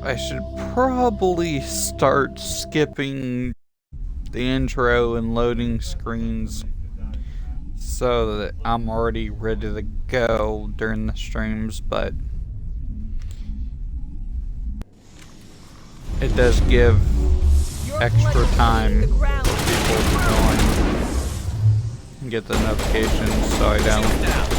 I should probably start skipping the intro and loading screens so that I'm already ready to go during the streams, but it does give extra time for people to join and get the notifications so I don't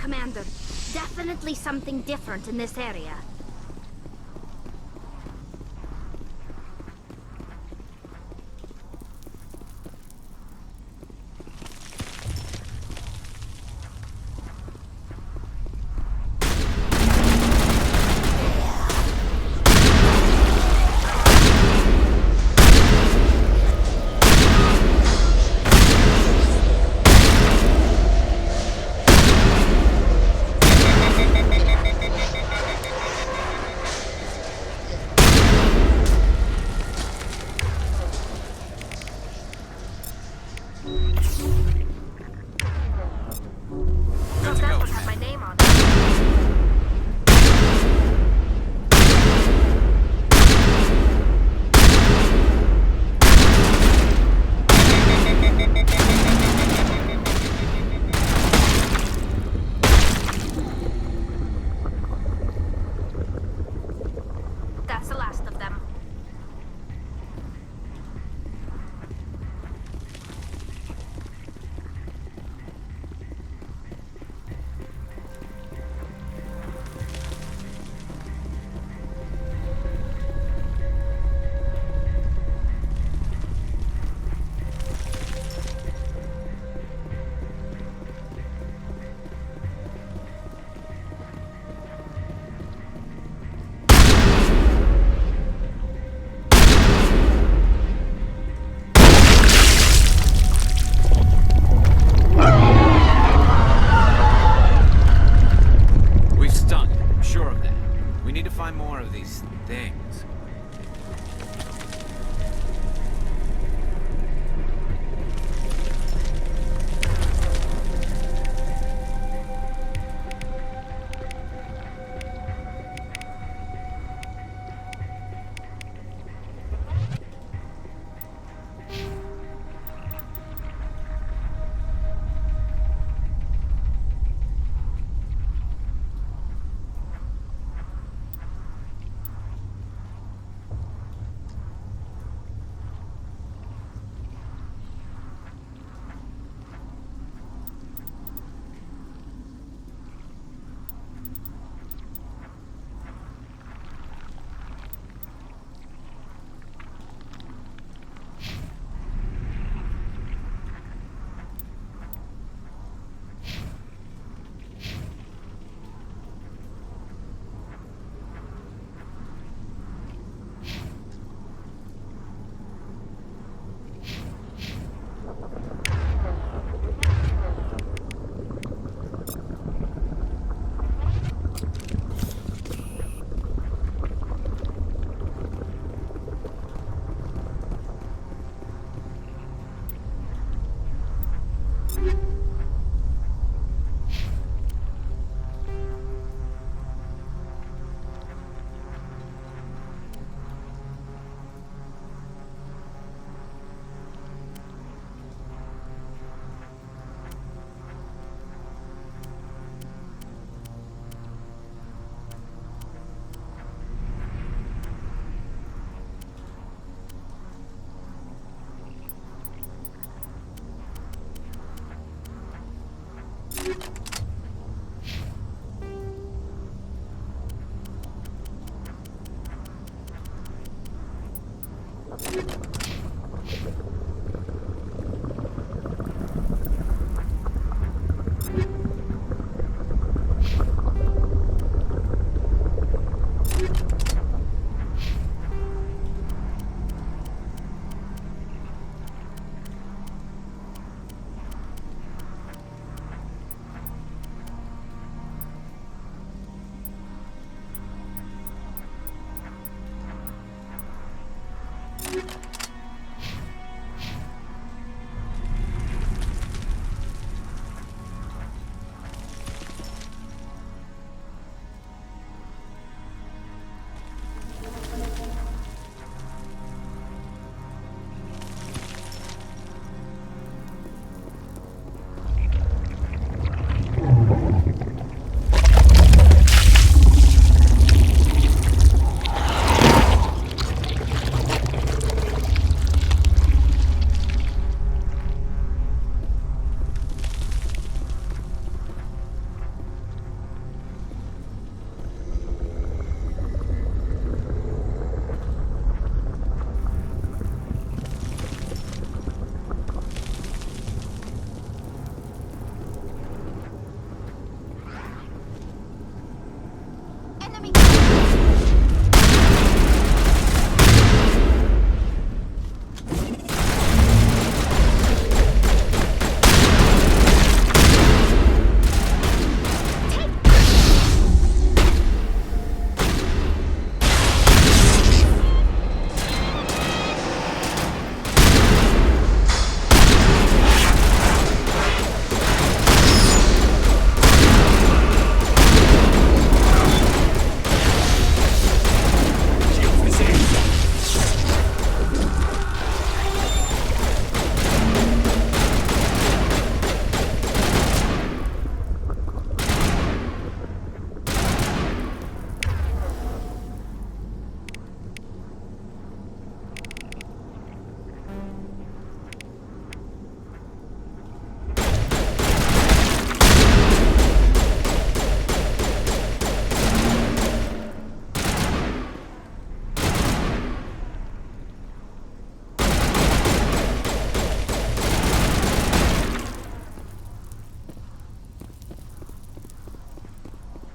Commander. Definitely something different in this area. Enemy.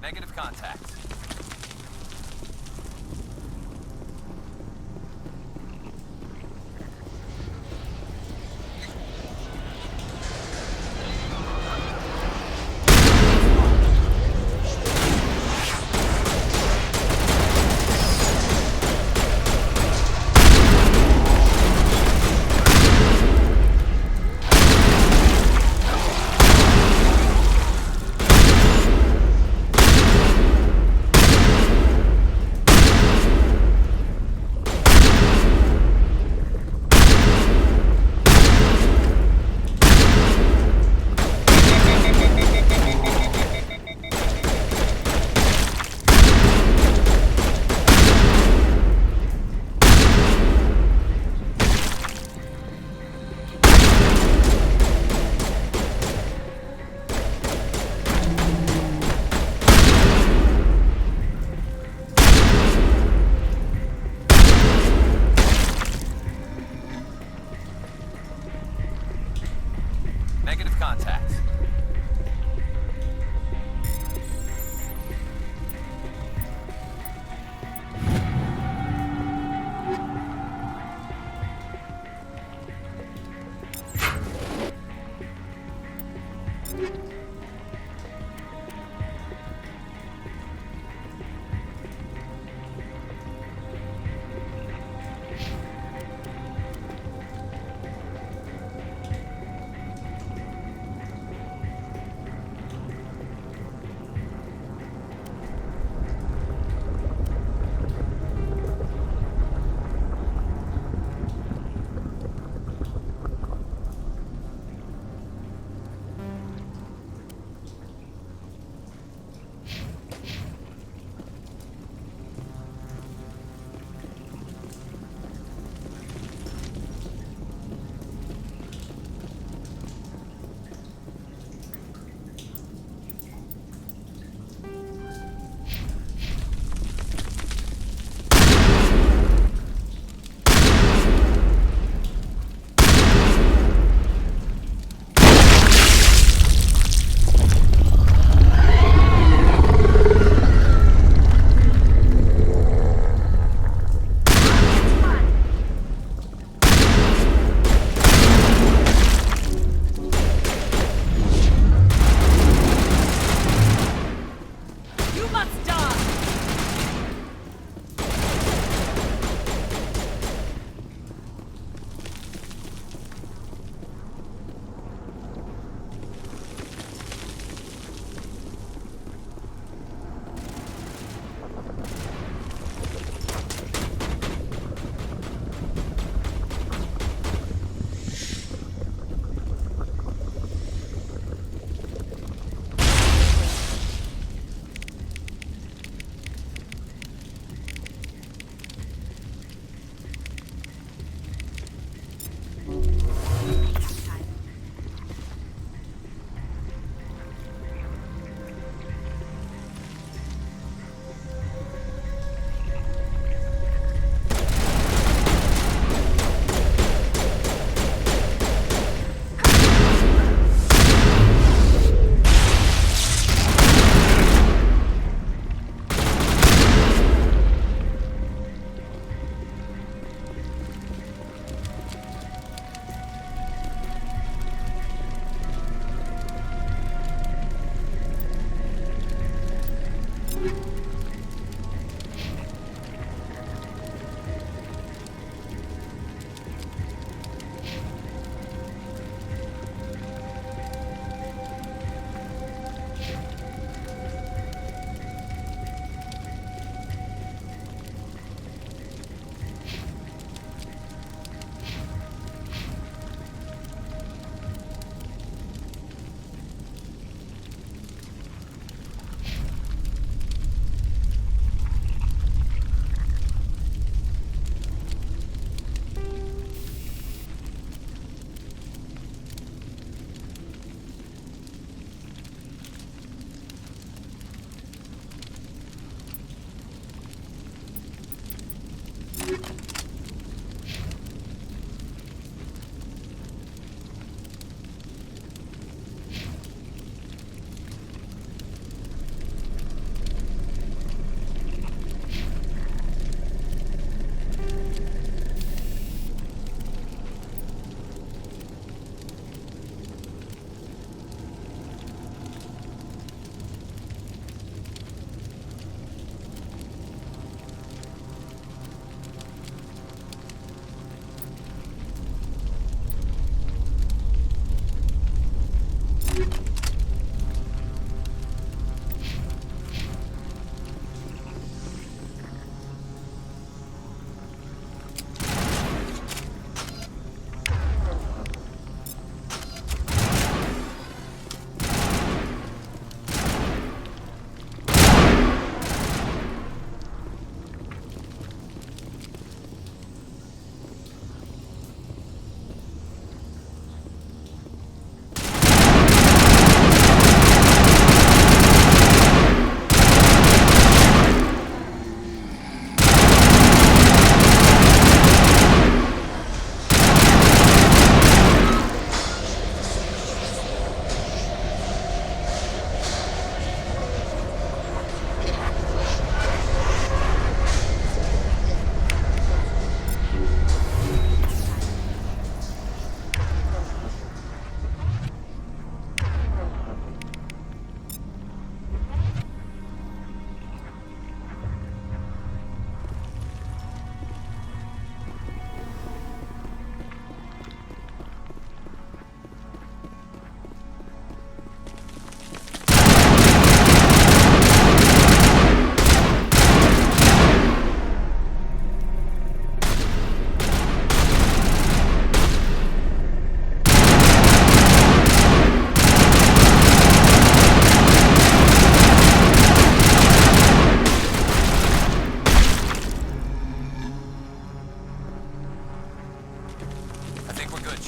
Negative contact.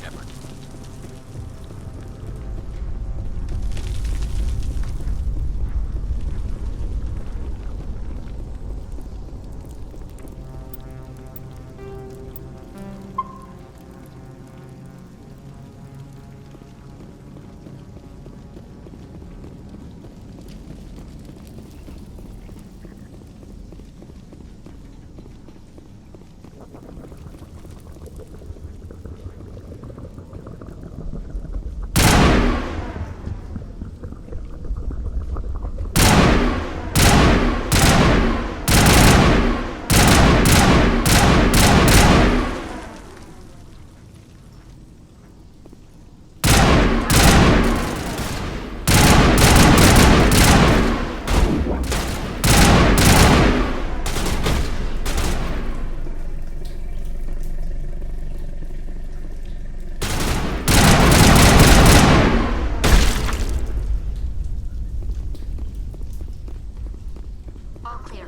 Shepard. All clear.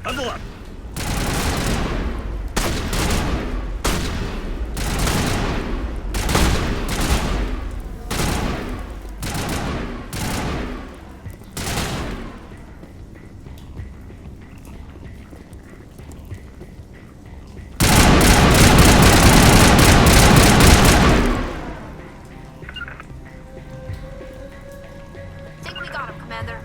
Huddle up. Think we got him, Commander.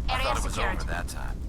I Area thought it was secured. over that time.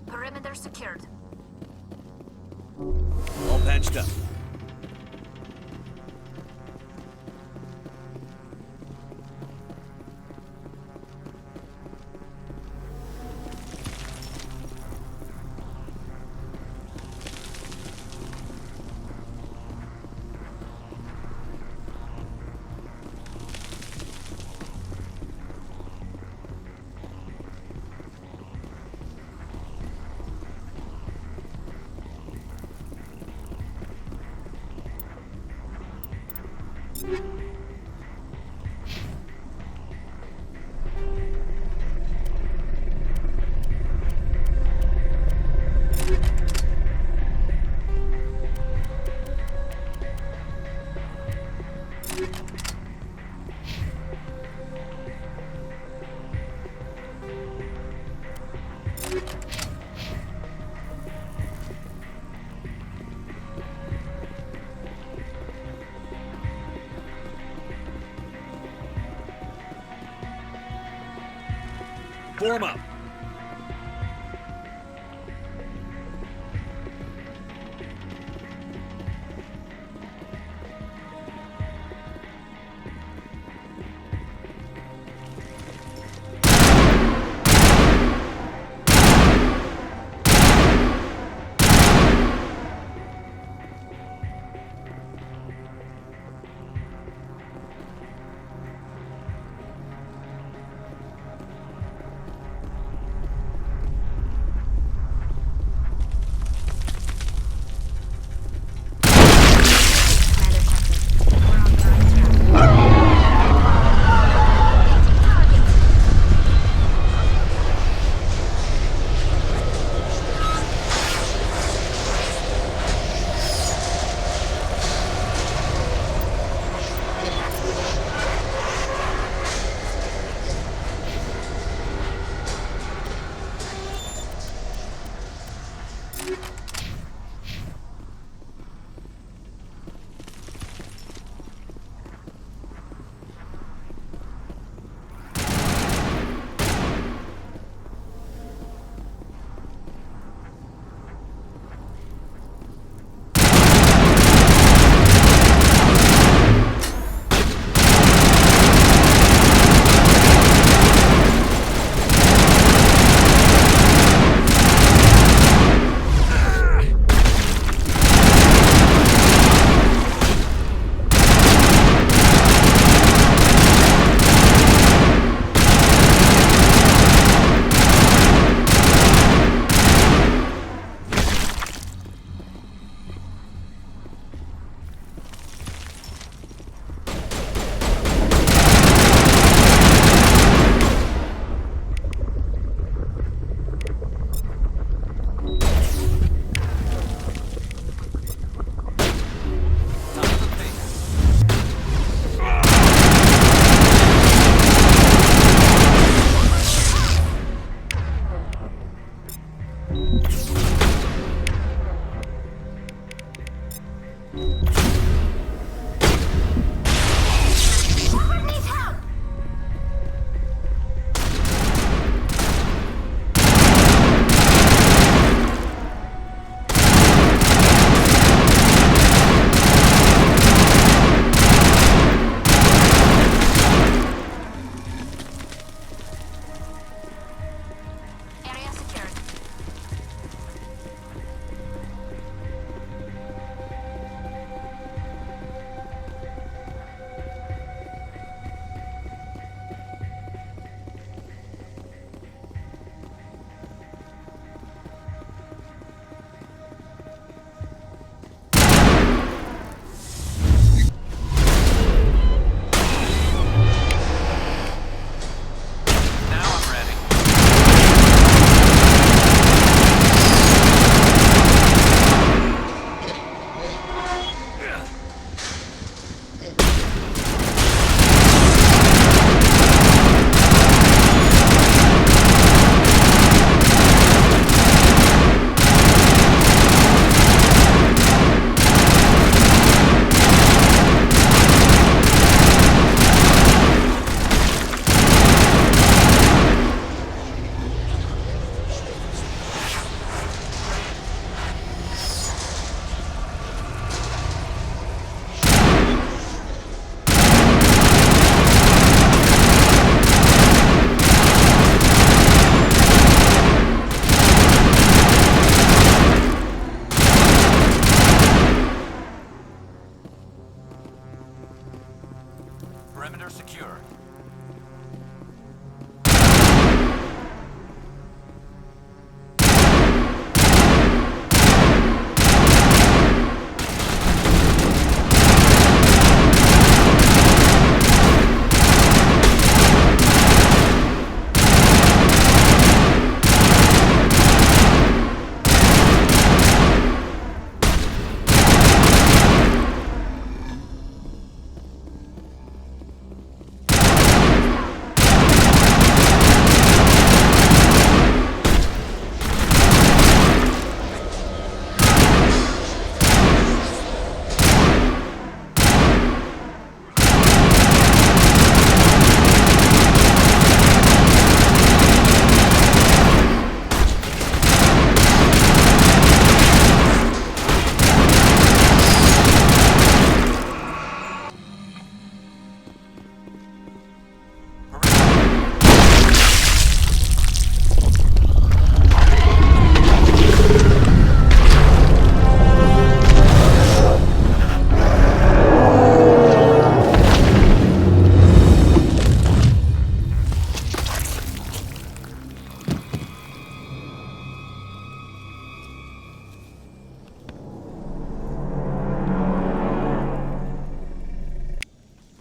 Perimeter secured. All patched up. Form up. Perimeter secure.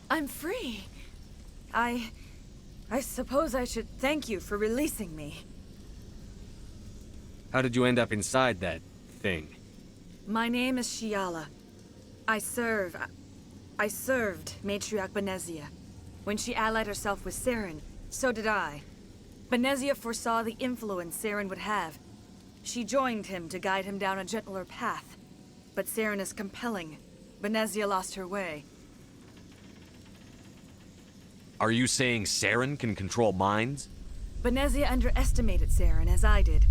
I'm free. I suppose I should thank you for releasing me. How did you end up inside that thing? My name is Shiala. I served Matriarch Benezia. When she allied herself with Saren, so did I. Benezia foresaw the influence Saren would have. She joined him to guide him down a gentler path. But Saren is compelling. Benezia lost her way. Are you saying Saren can control minds? Benezia underestimated Saren, as I did.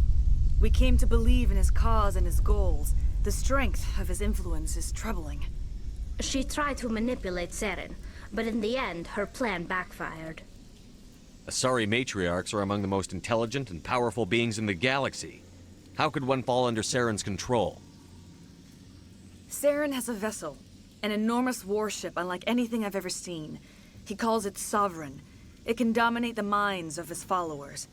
We came to believe in his cause and his goals. The strength of his influence is troubling. She tried to manipulate Saren, but in the end, her plan backfired. Asari matriarchs are among the most intelligent and powerful beings in the galaxy. How could one fall under Saren's control? Saren has a vessel, an enormous warship unlike anything I've ever seen. He calls it Sovereign. It can dominate the minds of his followers.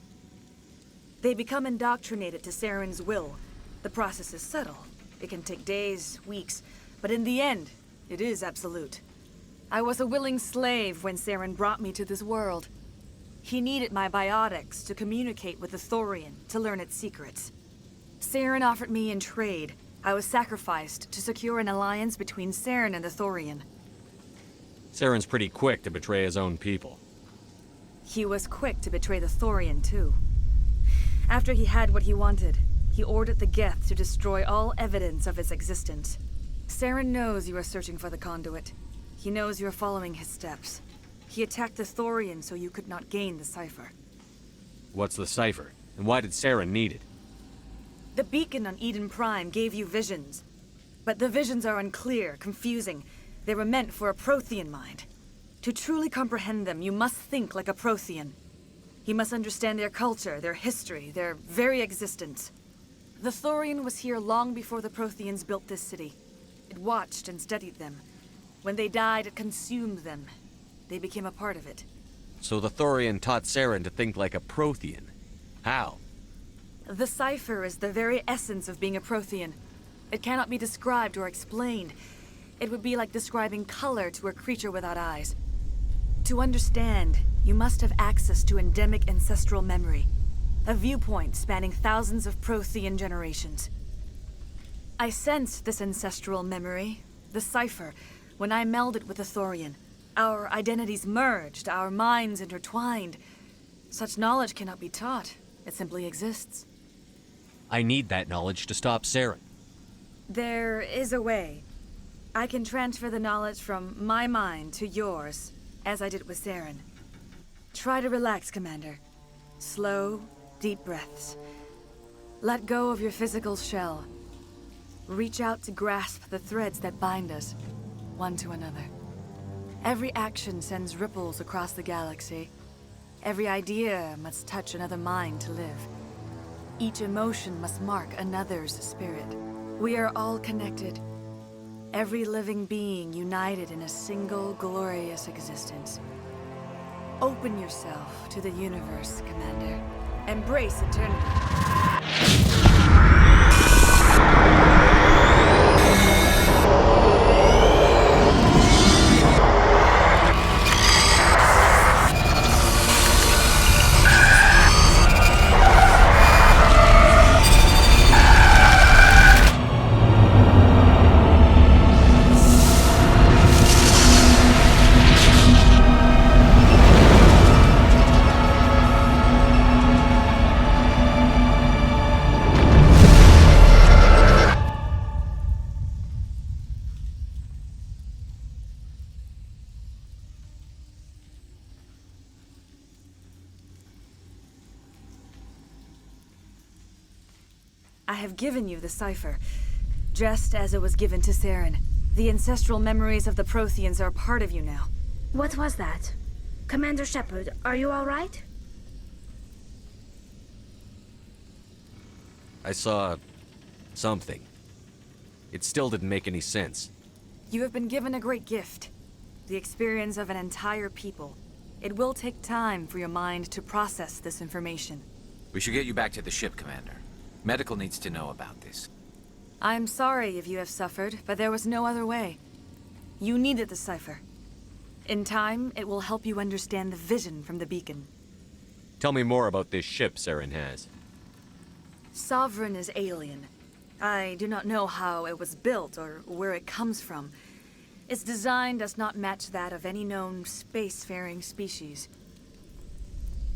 They become indoctrinated to Saren's will. The process is subtle. It can take days, weeks, but in the end, it is absolute. I was a willing slave when Saren brought me to this world. He needed my biotics to communicate with the Thorian, to learn its secrets. Saren offered me in trade. I was sacrificed to secure an alliance between Saren and the Thorian. Saren's pretty quick to betray his own people. He was quick to betray the Thorian, too. After he had what he wanted, he ordered the Geth to destroy all evidence of its existence. Saren knows you are searching for the conduit. He knows you are following his steps. He attacked the Thorian so you could not gain the cipher. What's the cipher? And why did Saren need it? The beacon on Eden Prime gave you visions. But the visions are unclear, confusing. They were meant for a Prothean mind. To truly comprehend them, you must think like a Prothean. You must understand their culture, their history, their very existence. The Thorian was here long before the Protheans built this city. It watched and studied them. When they died, it consumed them. They became a part of it. So the Thorian taught Saren to think like a Prothean. How? The cipher is the very essence of being a Prothean. It cannot be described or explained. It would be like describing color to a creature without eyes. To understand, you must have access to endemic ancestral memory. A viewpoint spanning thousands of Prothean generations. I sensed this ancestral memory, the cipher, when I melded with the Thorian. Our identities merged, our minds intertwined. Such knowledge cannot be taught. It simply exists. I need that knowledge to stop Saren. There is a way. I can transfer the knowledge from my mind to yours, as I did with Saren. Try to relax, Commander. Slow, deep breaths. Let go of your physical shell. Reach out to grasp the threads that bind us, one to another. Every action sends ripples across the galaxy. Every idea must touch another mind to live. Each emotion must mark another's spirit. We are all connected. Every living being united in a single glorious existence. Open yourself to the universe, Commander. Embrace eternity. I have given you the cipher, just as it was given to Saren. The ancestral memories of the Protheans are part of you now. What was that? Commander Shepard, are you all right? I saw something. It still didn't make any sense. You have been given a great gift. The experience of an entire people. It will take time for your mind to process this information. We should get you back to the ship, Commander. Medical needs to know about this. I'm sorry if you have suffered, but there was no other way. You needed the cipher. In time, it will help you understand the vision from the beacon. Tell me more about this ship Saren has. Sovereign is alien. I do not know how it was built or where it comes from. Its design does not match that of any known spacefaring species.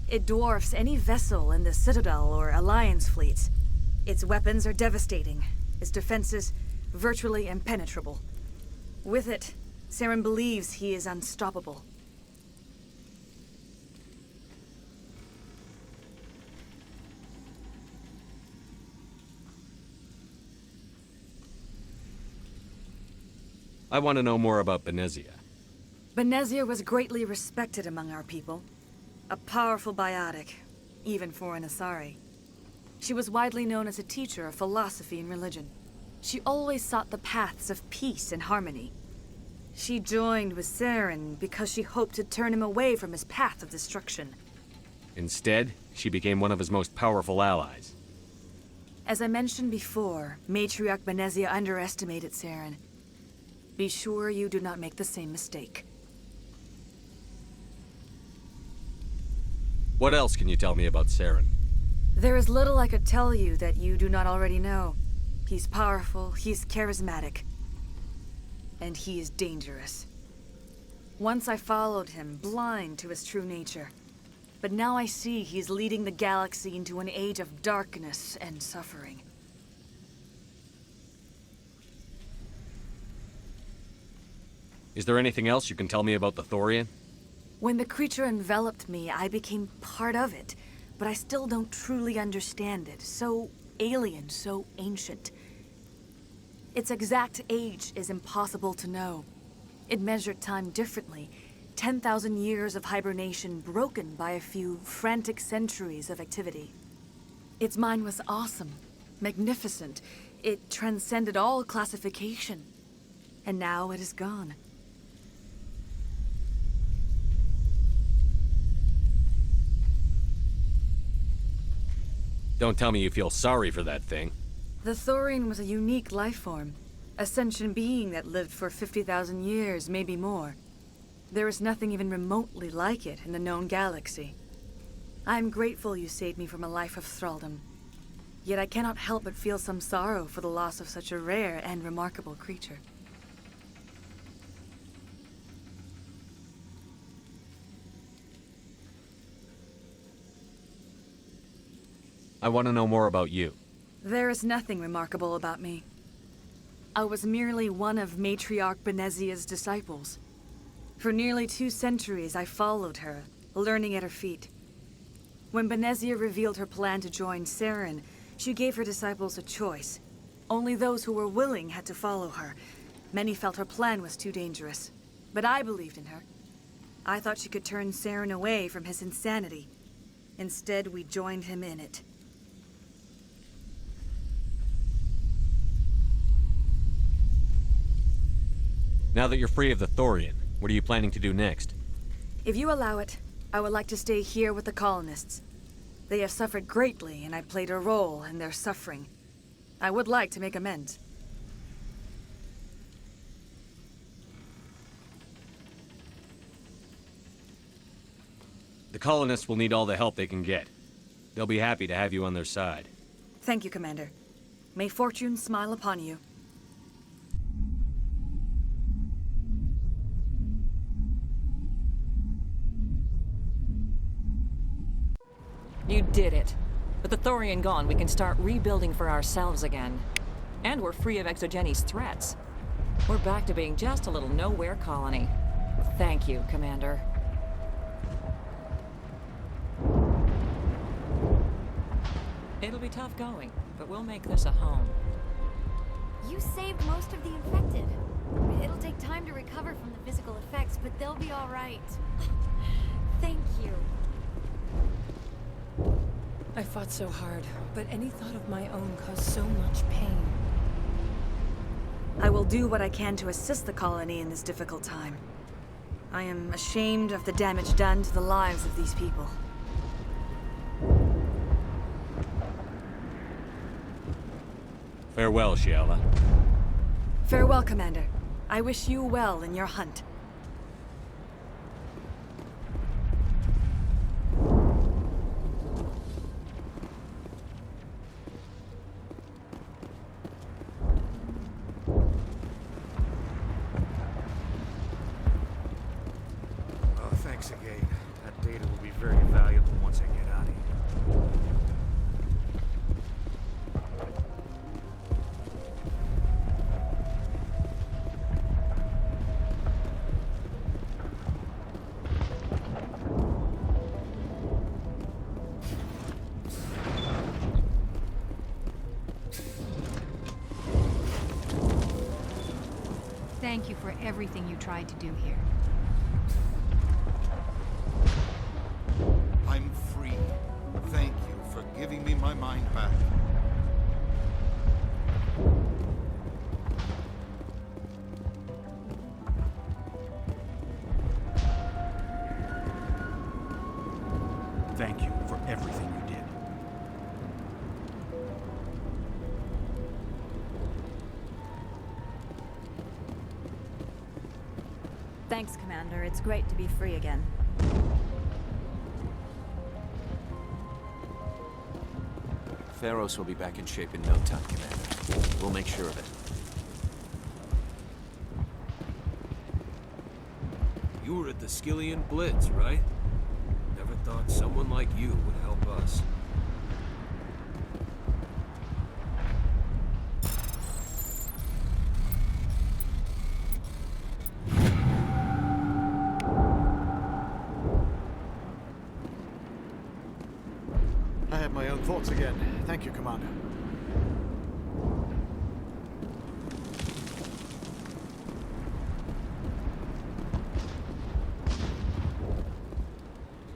It dwarfs any vessel in the Citadel or Alliance fleets. Its weapons are devastating, its defenses virtually impenetrable. With it, Saren believes he is unstoppable. I want to know more about Benezia. Benezia was greatly respected among our people. A powerful biotic, even for an Asari. She was widely known as a teacher of philosophy and religion. She always sought the paths of peace and harmony. She joined with Saren because she hoped to turn him away from his path of destruction. Instead, she became one of his most powerful allies. As I mentioned before, Matriarch Benezia underestimated Saren. Be sure you do not make the same mistake. What else can you tell me about Saren? There is little I could tell you that you do not already know. He's powerful, he's charismatic, and he is dangerous. Once I followed him, blind to his true nature. But now I see he's leading the galaxy into an age of darkness and suffering. Is there anything else you can tell me about the Thorian? When the creature enveloped me, I became part of it. But I still don't truly understand it. So alien, so ancient. Its exact age is impossible to know. It measured time differently. 10,000 years of hibernation broken by a few frantic centuries of activity. Its mind was awesome, magnificent. It transcended all classification. And now it is gone. Don't tell me you feel sorry for that thing. The Thorian was a unique life form. A sentient being that lived for 50,000 years, maybe more. There is nothing even remotely like it in the known galaxy. I am grateful you saved me from a life of thraldom. Yet I cannot help but feel some sorrow for the loss of such a rare and remarkable creature. I want to know more about you. There is nothing remarkable about me. I was merely one of Matriarch Benezia's disciples. For nearly 2 centuries I followed her, learning at her feet. When Benezia revealed her plan to join Saren, she gave her disciples a choice. Only those who were willing had to follow her. Many felt her plan was too dangerous. But I believed in her. I thought she could turn Saren away from his insanity. Instead, we joined him in it. Now that you're free of the Thorian, what are you planning to do next? If you allow it, I would like to stay here with the colonists. They have suffered greatly, and I played a role in their suffering. I would like to make amends. The colonists will need all the help they can get. They'll be happy to have you on their side. Thank you, Commander. May fortune smile upon you. You did it. With the Thorian gone, we can start rebuilding for ourselves again. And we're free of Exogenes' threats. We're back to being just a little nowhere colony. Thank you, Commander. It'll be tough going, but we'll make this a home. You saved most of the infected. It'll take time to recover from the physical effects, but they'll be all right. Thank you. I fought so hard, but any thought of my own caused so much pain. I will do what I can to assist the colony in this difficult time. I am ashamed of the damage done to the lives of these people. Farewell, Shiala. Farewell, Commander. I wish you well in your hunt. Oh, thanks again. That data will be very valuable once I get out of here. Thank you for everything you tried to do here. I'm free. Thank you for giving me my mind back. Thank you for everything you did. Thanks, Commander. It's great to be free again. Pharos will be back in shape in no time, Commander. We'll make sure of it. You were at the Skillian Blitz, right? Never thought someone like you would help us. I have my own thoughts again. Thank you, Commander.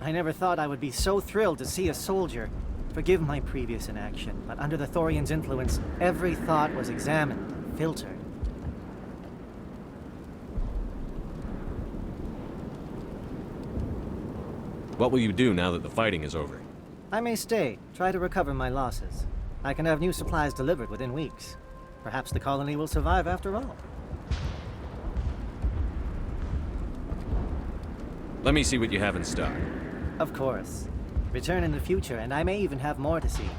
I never thought I would be so thrilled to see a soldier. Forgive my previous inaction, but under the Thorian's influence, every thought was examined, filtered. What will you do now that the fighting is over? I may stay, try to recover my losses. I can have new supplies delivered within weeks. Perhaps the colony will survive after all. Let me see what you have in stock. Of course. Return in the future, and I may even have more to see.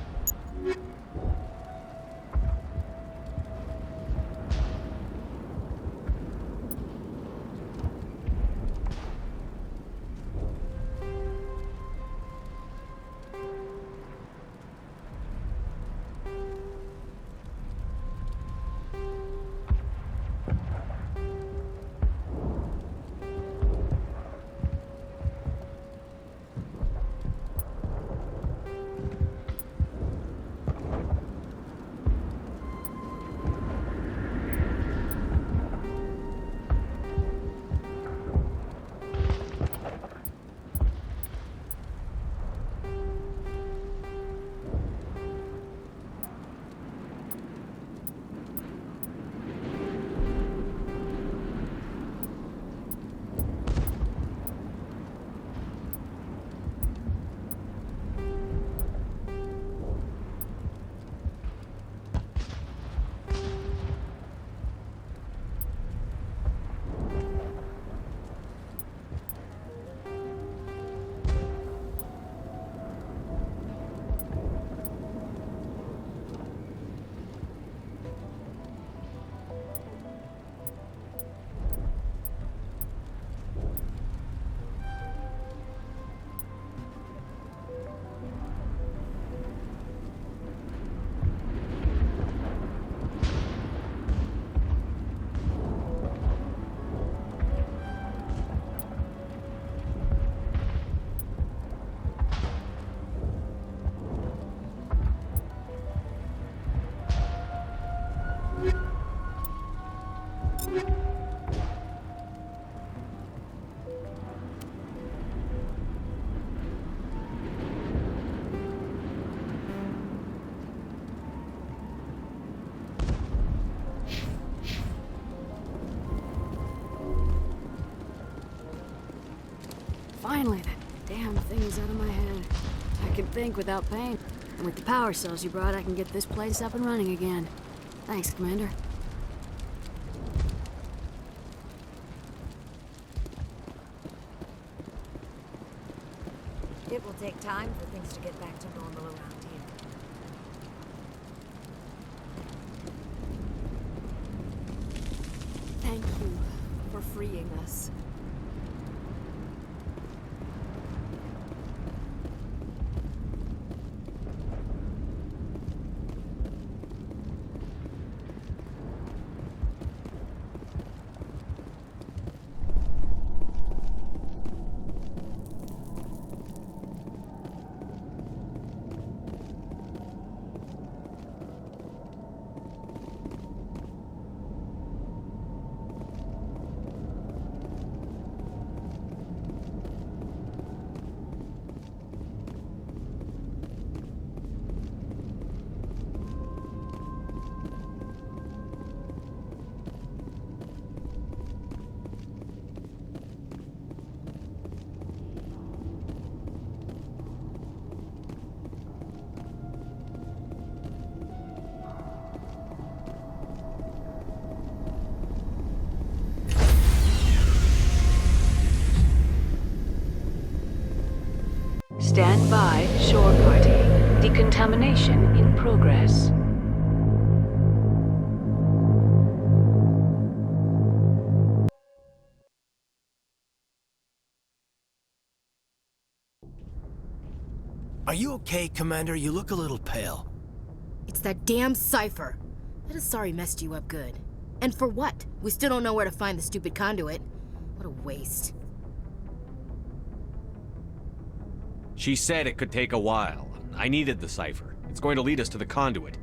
Finally, that damn thing is out of my head. I can think without pain. And with the power cells you brought, I can get this place up and running again. Thanks, Commander. It will take time for things to get back to normal around here. Thank you for freeing us. Stand by, shore party. Decontamination in progress. Are you okay, Commander? You look a little pale. It's that damn cipher. That Asari messed you up good. And for what? We still don't know where to find the stupid conduit. What a waste. She said it could take a while. I needed the cipher. It's going to lead us to the conduit.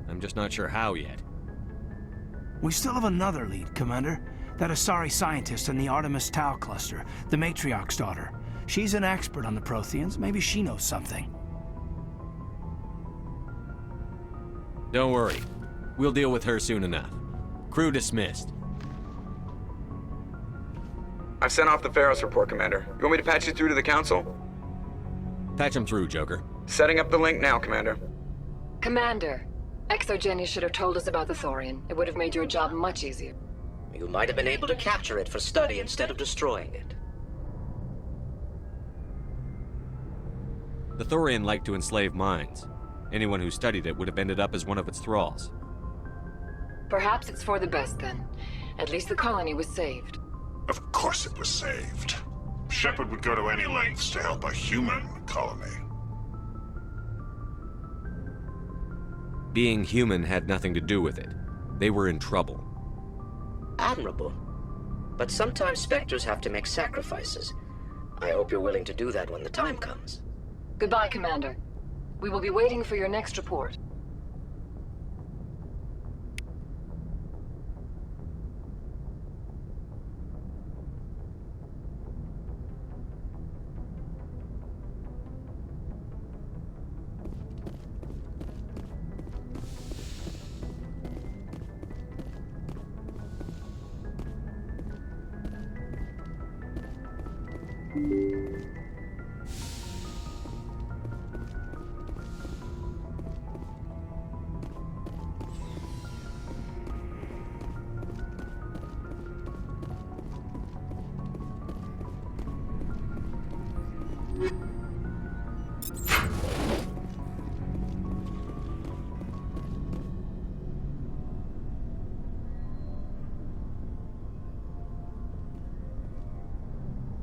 I'm just not sure how yet. We still have another lead, Commander. That Asari scientist in the Artemis Tau cluster, the Matriarch's daughter. She's an expert on the Protheans. Maybe she knows something. Don't worry. We'll deal with her soon enough. Crew dismissed. I've sent off the Pharos report, Commander. You want me to patch you through to the Council? Patch him through, Joker. Setting up the link now, Commander. Commander, Exogeny should have told us about the Thorian. It would have made your job much easier. You might have been able to capture it for study instead of destroying it. The Thorian liked to enslave minds. Anyone who studied it would have ended up as one of its thralls. Perhaps it's for the best then. At least the colony was saved. Of course it was saved. Shepard would go to any lengths to help a human colony. Being human had nothing to do with it. They were in trouble. Admirable. But sometimes Spectres have to make sacrifices. I hope you're willing to do that when the time comes. Goodbye, Commander. We will be waiting for your next report.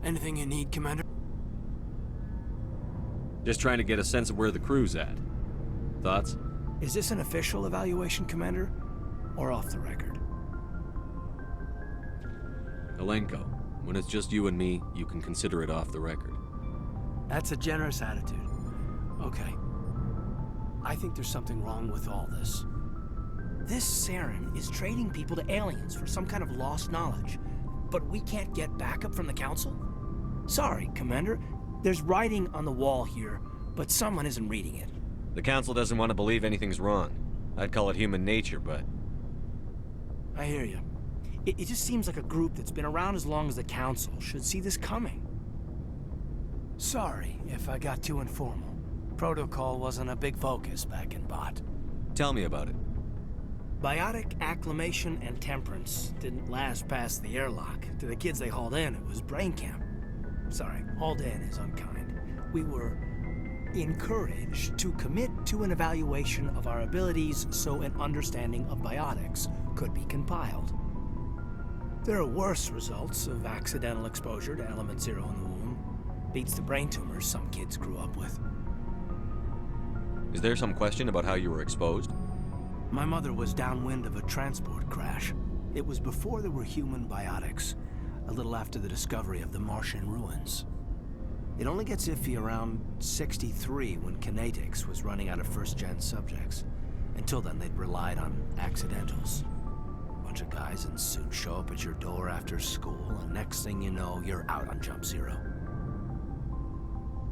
Anything you need, Commander? Just trying to get a sense of where the crew's at. Thoughts? Is this an official evaluation, Commander? Or off the record? Alenko, when it's just you and me, you can consider it off the record. That's a generous attitude. Okay. I think there's something wrong with all this. This Saren is trading people to aliens for some kind of lost knowledge. But we can't get backup from the Council? Sorry, Commander. There's writing on the wall here, but someone isn't reading it. The Council doesn't want to believe anything's wrong. I'd call it human nature, but... I hear you. It just seems like a group that's been around as long as the Council should see this coming. Sorry if I got too informal. Protocol wasn't a big focus back in Bot. Tell me about it. Biotic acclimation and temperance didn't last past the airlock. To the kids they hauled in, it was brain camp. Sorry, hauled in is unkind. We were encouraged to commit to an evaluation of our abilities so an understanding of biotics could be compiled. There are worse results of accidental exposure to Element Zero in the womb. Beats the brain tumors some kids grew up with. Is there some question about how you were exposed? My mother was downwind of a transport crash. It was before there were human biotics, a little after the discovery of the Martian ruins. It only gets iffy around 63 when Kinetics was running out of first-gen subjects. Until then, they'd relied on accidentals. A bunch of guys in suits show up at your door after school, and next thing you know, you're out on Jump Zero.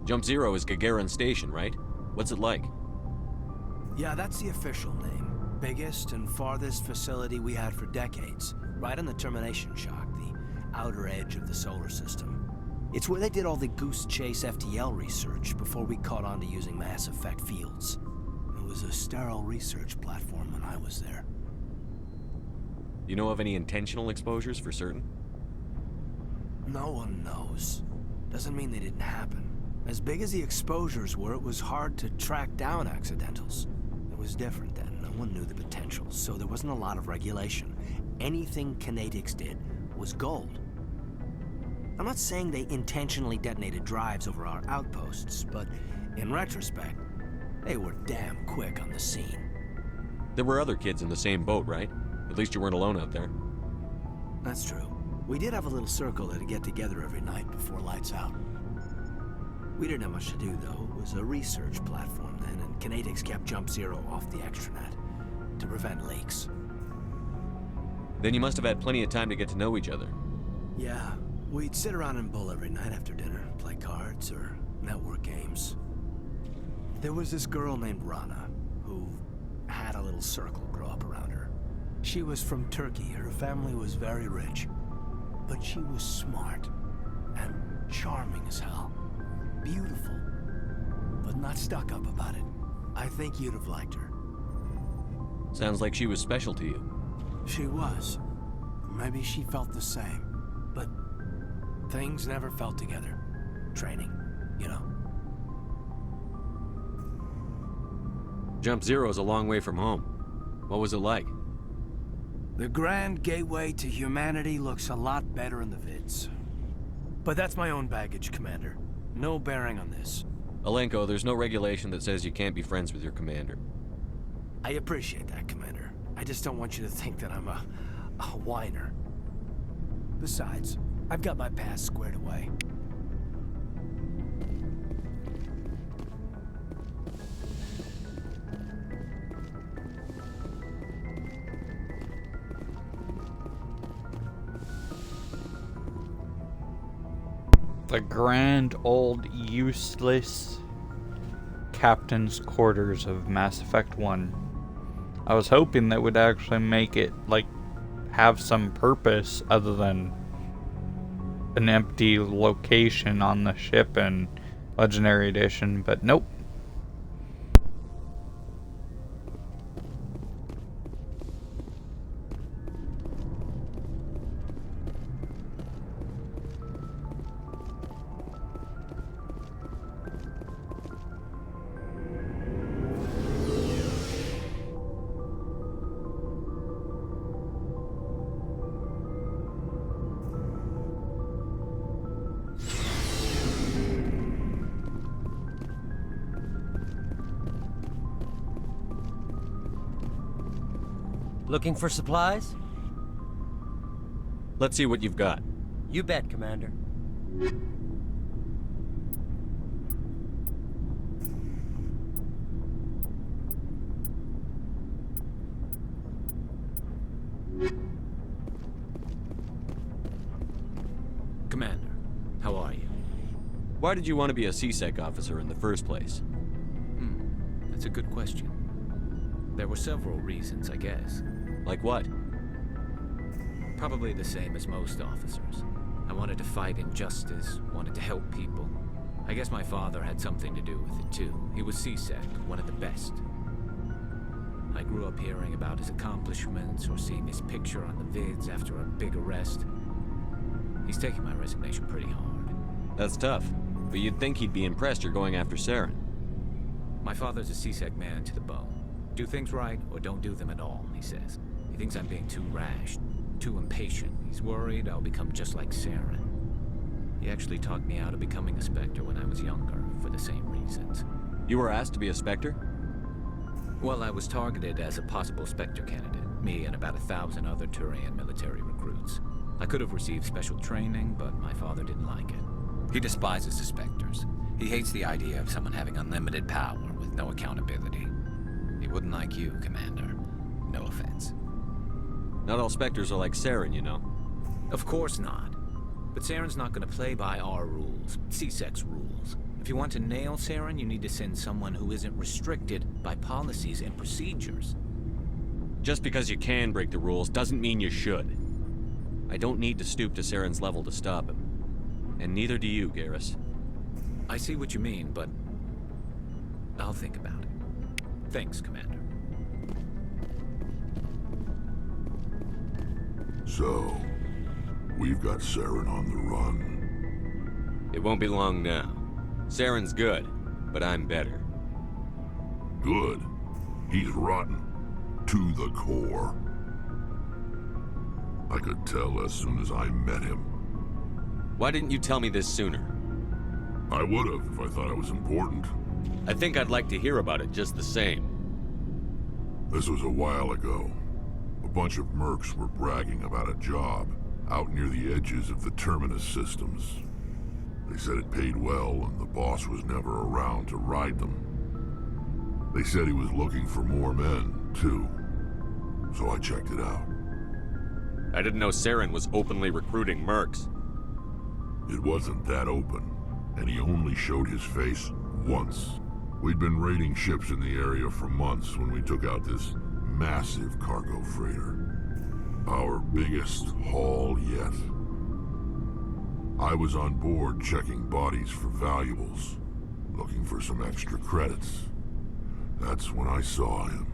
Jump Zero is Gagarin Station, right? What's it like? Yeah, that's the official name. Biggest and farthest facility we had for decades. Right on the termination shock, the outer edge of the solar system. It's where they did all the Goose Chase FTL research before we caught on to using mass effect fields. It was a sterile research platform when I was there. You know of any intentional exposures for certain? No one knows. Doesn't mean they didn't happen. As big as the exposures were, it was hard to track down accidentals. It was different then. No one knew the potential, so there wasn't a lot of regulation. Anything Kinetics did was gold. I'm not saying they intentionally detonated drives over our outposts, but in retrospect, they were damn quick on the scene. There were other kids in the same boat, right? At least you weren't alone out there. That's true. We did have a little circle that'd get together every night before lights out. We didn't have much to do, though. It was a research platform then, and Kinetics kept Jump Zero off the extranet to prevent leaks. Then you must have had plenty of time to get to know each other. Yeah, we'd sit around and bull every night after dinner, play cards or network games. There was this girl named Rana, who had a little circle grow up around her. She was from Turkey. Her family was very rich, but she was smart and charming as hell. Beautiful, but not stuck up about it. I think you'd have liked her. Sounds like she was special to you. She was. Maybe she felt the same. But things never felt together. Training, you know. Jump Zero's a long way from home. What was it like? The grand gateway to humanity looks a lot better in the vids. But that's my own baggage, Commander. No bearing on this. Alenko, there's no regulation that says you can't be friends with your commander. I appreciate that, Commander. I just don't want you to think that I'm a whiner. Besides, I've got my past squared away. The grand old useless captain's quarters of Mass Effect 1. I was hoping that would actually make it, like, have some purpose other than an empty location on the ship in Legendary Edition, but nope. Looking for supplies? Let's see what you've got. You bet, Commander. Commander, how are you? Why did you want to be a C-Sec officer in the first place? That's a good question. There were several reasons, I guess. Like what? Probably the same as most officers. I wanted to fight injustice, wanted to help people. I guess my father had something to do with it too. He was C-Sec, one of the best. I grew up hearing about his accomplishments or seeing his picture on the vids after a big arrest. He's taking my resignation pretty hard. That's tough, but you'd think he'd be impressed you're going after Saren. My father's a C-Sec man to the bone. Do things right or don't do them at all, he says. He thinks I'm being too rash, too impatient. He's worried I'll become just like Saren. He actually talked me out of becoming a Spectre when I was younger, for the same reasons. You were asked to be a Spectre? Well, I was targeted as a possible Spectre candidate, me and about 1,000 other Turian military recruits. I could have received special training, but my father didn't like it. He despises the Spectres. He hates the idea of someone having unlimited power with no accountability. He wouldn't like you, Commander. No offense. Not all Spectres are like Saren, you know. Of course not. But Saren's not going to play by our rules, C-Sec's rules. If you want to nail Saren, you need to send someone who isn't restricted by policies and procedures. Just because you can break the rules doesn't mean you should. I don't need to stoop to Saren's level to stop him. And neither do you, Garrus. I see what you mean, but I'll think about it. Thanks, Commander. So, we've got Saren on the run. It won't be long now. Saren's good, but I'm better. Good? He's rotten. To the core. I could tell as soon as I met him. Why didn't you tell me this sooner? I would have if I thought it was important. I think I'd like to hear about it just the same. This was a while ago. A bunch of mercs were bragging about a job out near the edges of the Terminus systems. They said it paid well and the boss was never around to ride them. They said he was looking for more men, too. So I checked it out. I didn't know Saren was openly recruiting mercs. It wasn't that open, and he only showed his face once. We'd been raiding ships in the area for months when we took out this massive cargo freighter. Our biggest haul yet. I was on board checking bodies for valuables, looking for some extra credits. That's when I saw him.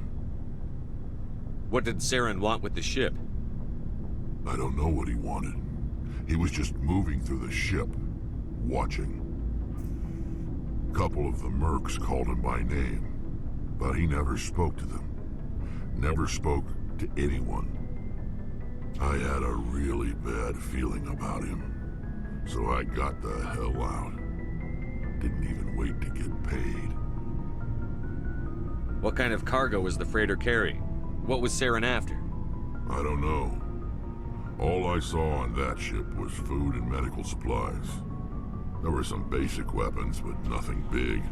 What did Saren want with the ship? I don't know what he wanted. He was just moving through the ship, watching. A couple of the mercs called him by name, but he never spoke to them. Never spoke to anyone. I had a really bad feeling about him, so I got the hell out. Didn't even wait to get paid. What kind of cargo was the freighter carrying? What was Saren after? I don't know. All I saw on that ship was food and medical supplies. There were some basic weapons, but nothing big.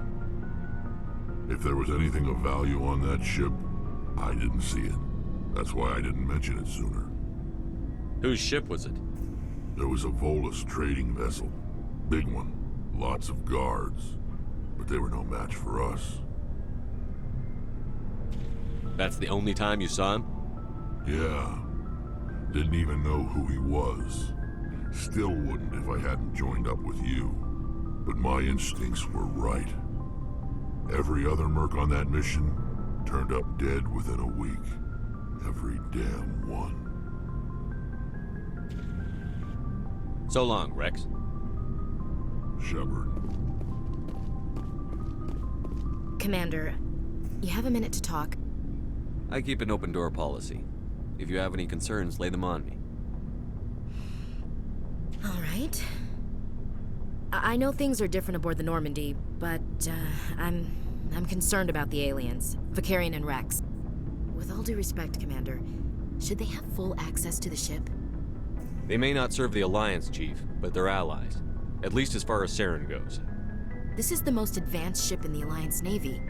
If there was anything of value on that ship, I didn't see it. That's why I didn't mention it sooner. Whose ship was it? There was a Volus trading vessel. Big one. Lots of guards. But they were no match for us. That's the only time you saw him? Yeah. Didn't even know who he was. Still wouldn't if I hadn't joined up with you. But my instincts were right. Every other merc on that mission turned up dead within a week. Every damn one. So long, Rex. Shepard. Commander, you have a minute to talk? I keep an open door policy. If you have any concerns, lay them on me. All right. I know things are different aboard the Normandy, but I'm concerned about the aliens, Vakarian and Rex. With all due respect, Commander, should they have full access to the ship? They may not serve the Alliance, Chief, but they're allies. At least as far as Saren goes. This is the most advanced ship in the Alliance Navy.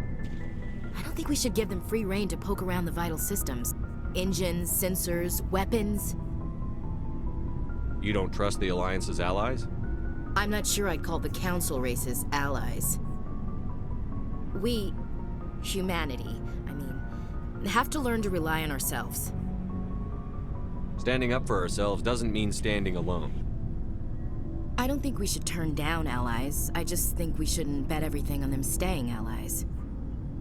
I don't think we should give them free rein to poke around the vital systems. Engines, sensors, weapons. You don't trust the Alliance's allies? I'm not sure I'd call the Council races allies. We, humanity, have to learn to rely on ourselves. Standing up for ourselves doesn't mean standing alone. I don't think we should turn down allies. I just think we shouldn't bet everything on them staying allies.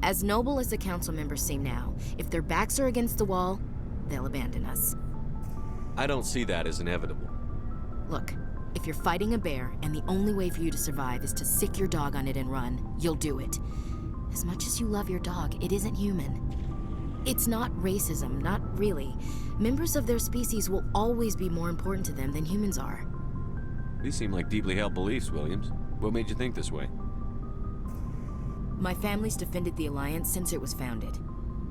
As noble as the council members seem now, if their backs are against the wall, they'll abandon us. I don't see that as inevitable. Look, if you're fighting a bear and the only way for you to survive is to sick your dog on it and run, you'll do it. As much as you love your dog, it isn't human. It's not racism, not really. Members of their species will always be more important to them than humans are. These seem like deeply held beliefs, Williams. What made you think this way? My family's defended the Alliance since it was founded.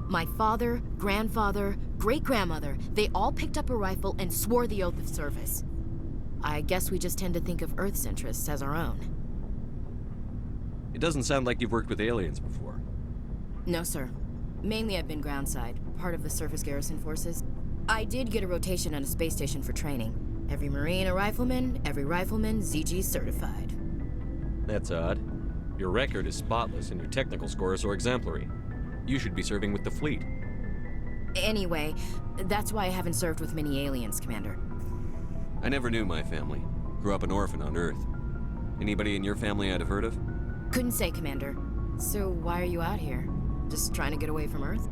My father, grandfather, great-grandmother, they all picked up a rifle and swore the oath of service. I guess we just tend to think of Earth's interests as our own. It doesn't sound like you've worked with aliens before. No, sir. Mainly I've been groundside, part of the surface garrison forces. I did get a rotation on a space station for training. Every Marine a rifleman, every rifleman ZG certified. That's odd. Your record is spotless and your technical scores are exemplary. You should be serving with the fleet. Anyway, that's why I haven't served with many aliens, Commander. I never knew my family. Grew up an orphan on Earth. Anybody in your family I'd have heard of? Couldn't say, Commander. So why are you out here? Just trying to get away from Earth?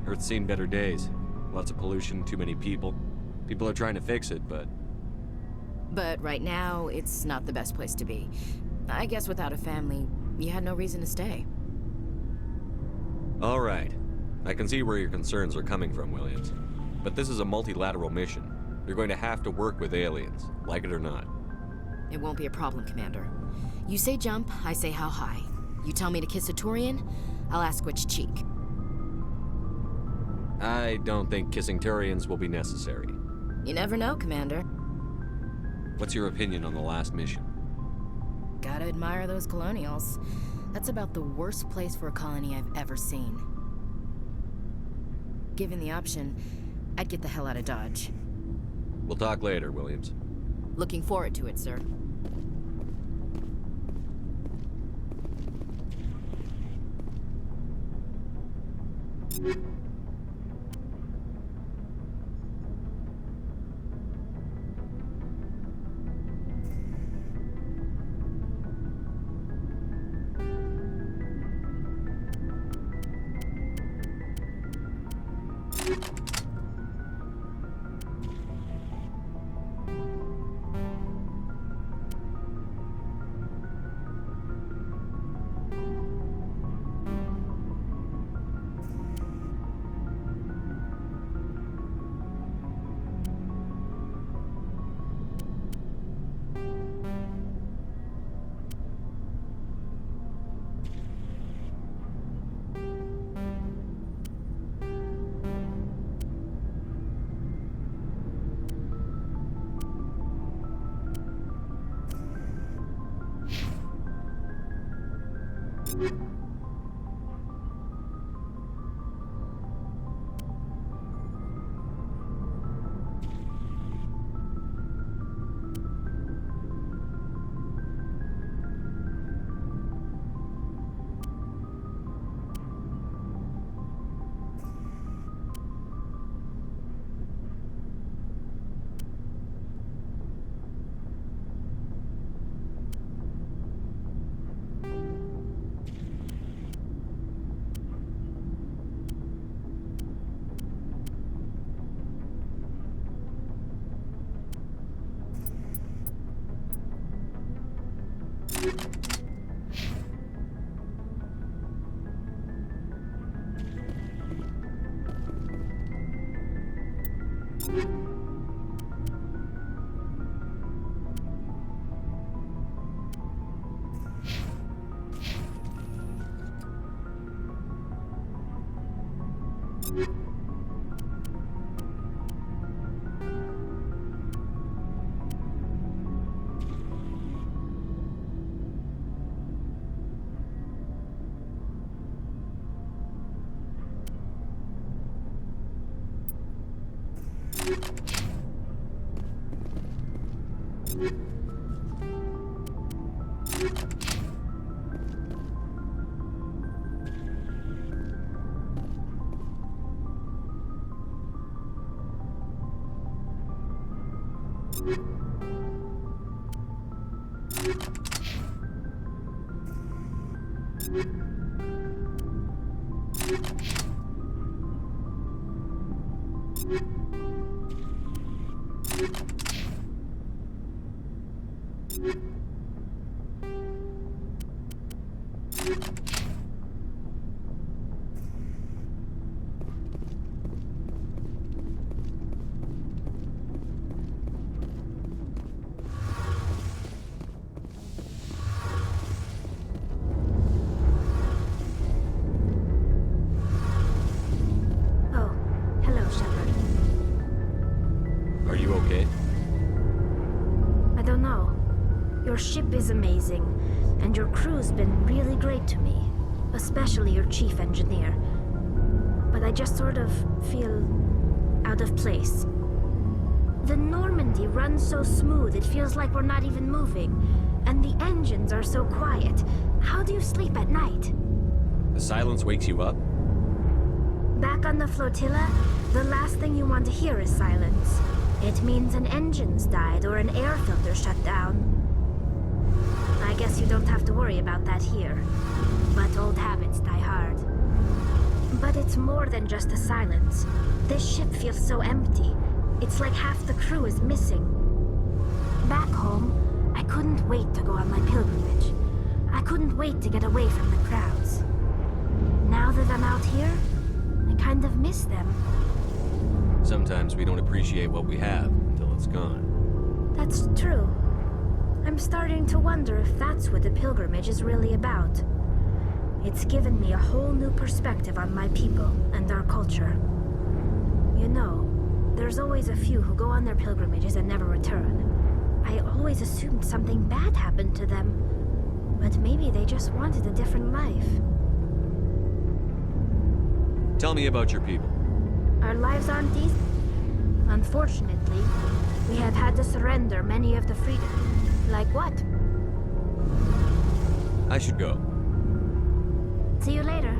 Earth's seen better days. Lots of pollution, too many people. People are trying to fix it, but... But right now, it's not the best place to be. I guess without a family, you had no reason to stay. All right. I can see where your concerns are coming from, Williams. But this is a multilateral mission. You're going to have to work with aliens, like it or not. It won't be a problem, Commander. You say jump, I say how high. You tell me to kiss a Turian, I'll ask which cheek. I don't think kissing Turians will be necessary. You never know, Commander. What's your opinion on the last mission? Gotta admire those colonials. That's about the worst place for a colony I've ever seen. Given the option, I'd get the hell out of Dodge. We'll talk later, Williams. Looking forward to it, sir. Oh, hello, Shepard. Are you okay? I don't know. Your ship is amazing, and your crew's been really great to me, especially your chief engineer. But I just sort of feel out of place. The Normandy runs so smooth it feels like we're not even moving, and the engines are so quiet. How do you sleep at night? The silence wakes you up? Back on the flotilla, the last thing you want to hear is silence. It means an engine's died or an air filter shut down. I guess you don't have to worry about that here. But old habits die hard. But it's more than just the silence. This ship feels so empty. It's like half the crew is missing. Back home, I couldn't wait to go on my pilgrimage. I couldn't wait to get away from the crowds. Now that I'm out here, I kind of miss them. Sometimes we don't appreciate what we have until it's gone. That's true. I'm starting to wonder if that's what the pilgrimage is really about. It's given me a whole new perspective on my people and our culture. You know, there's always a few who go on their pilgrimages and never return. I always assumed something bad happened to them, but maybe they just wanted a different life. Tell me about your people. Our lives aren't easy. Unfortunately, we have had to surrender many of the freedoms. Like what? I should go. See you later.